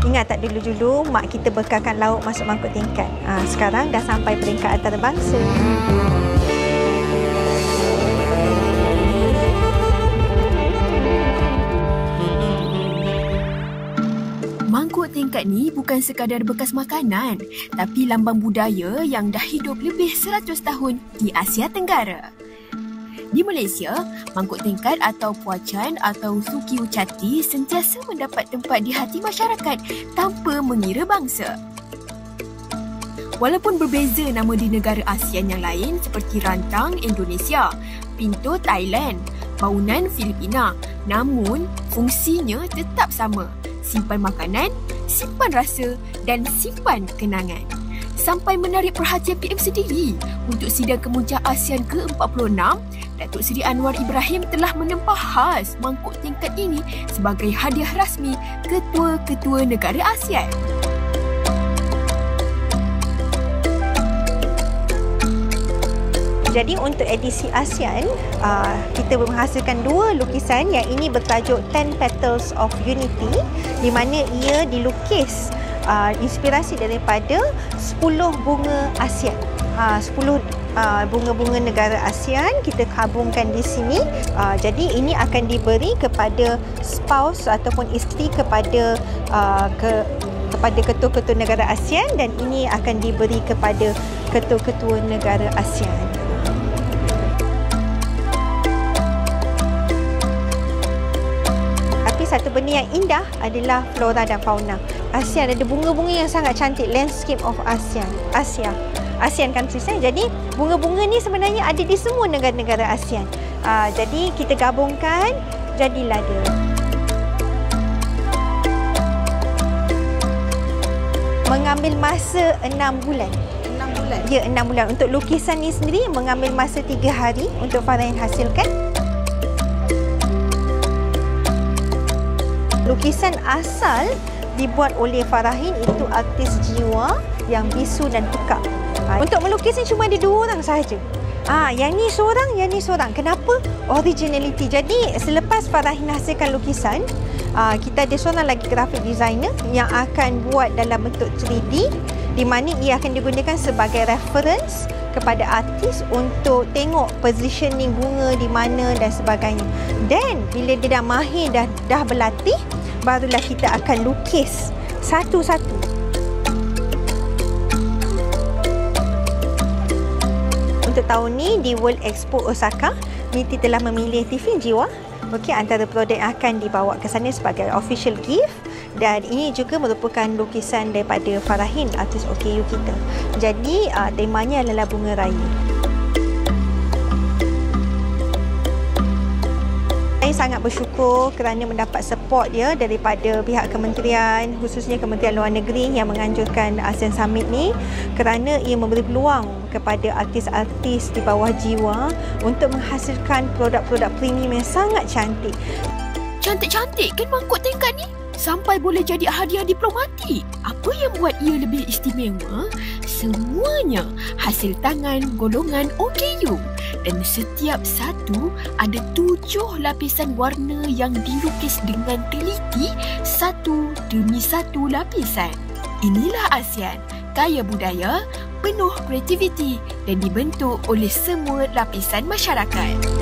Ingat tak dulu-dulu mak kita bekalkan lauk masuk mangkuk tingkat. Sekarang dah sampai peringkat antarabangsa. Mangkuk tingkat ni bukan sekadar bekas makanan, tapi lambang budaya yang dah hidup lebih 100 tahun di Asia Tenggara. Di Malaysia, mangkuk tingkat atau puacan atau suki ucati sentiasa mendapat tempat di hati masyarakat tanpa mengira bangsa. Walaupun berbeza nama di negara ASEAN yang lain seperti rantang Indonesia, pintu Thailand, baunan Filipina, namun fungsinya tetap sama. Simpan makanan, simpan rasa dan simpan kenangan. Sampai menarik perhatian PM sendiri untuk sidang kemuncak ASEAN ke-46, Datuk Seri Anwar Ibrahim telah menempah khas mangkuk tingkat ini sebagai hadiah rasmi ketua-ketua negara ASEAN. Jadi untuk edisi ASEAN, kita menghasilkan 2 lukisan yang ini bertajuk 10 Petals of Unity, di mana ia dilukis inspirasi daripada 10 bunga ASEAN. 10 bunga-bunga negara ASEAN kita gabungkan di sini. Jadi ini akan diberi kepada spouse ataupun isteri kepada ketua-ketua negara ASEAN, dan ini akan diberi kepada ketua-ketua negara ASEAN. Satu benda yang indah adalah flora dan fauna. ASEAN ada bunga-bunga yang sangat cantik, landscape of ASEAN countries. Jadi bunga-bunga ni sebenarnya ada di semua negara-negara ASEAN. Jadi kita gabungkan, jadilah dia. Mengambil masa 6 bulan. 6 bulan? Ya, 6 bulan. Untuk lukisan ni sendiri mengambil masa 3 hari untuk Farahin hasilkan. Lukisan asal dibuat oleh Farahin itu artis jiwa yang bisu dan pekak. Untuk melukis ni cuma ada 2 orang sahaja. Yang ni seorang, yang ni seorang. Kenapa? Originality. Jadi selepas Farahin hasilkan lukisan, kita ada seorang lagi graphic designer yang akan buat dalam bentuk 3D, di mana ia akan digunakan sebagai reference kepada artis untuk tengok positioning bunga di mana dan sebagainya. Dan bila dia dah mahir, dah berlatih, barulah kita akan lukis satu-satu. Untuk tahun ni di World Expo Osaka, MITI telah memilih TV Jiwa antara produk yang akan dibawa ke sana sebagai official gift, dan ini juga merupakan lukisan daripada Farahin, artis OKU kita. Jadi temanya adalah bunga raya. Saya sangat bersyukur kerana mendapat support dia daripada pihak kementerian, khususnya Kementerian Luar Negeri yang menganjurkan ASEAN Summit ni, kerana ia memberi peluang kepada artis-artis di bawah jiwa untuk menghasilkan produk-produk premium yang sangat cantik. Cantik-cantik kan mangkuk tingkat ni? Sampai boleh jadi hadiah diplomatik. Apa yang buat ia lebih istimewa? Semuanya hasil tangan golongan OKU. Dan setiap satu ada 7 lapisan warna yang dilukis dengan teliti, satu demi satu lapisan. Inilah ASEAN, kaya budaya, penuh kreativiti dan dibentuk oleh semua lapisan masyarakat.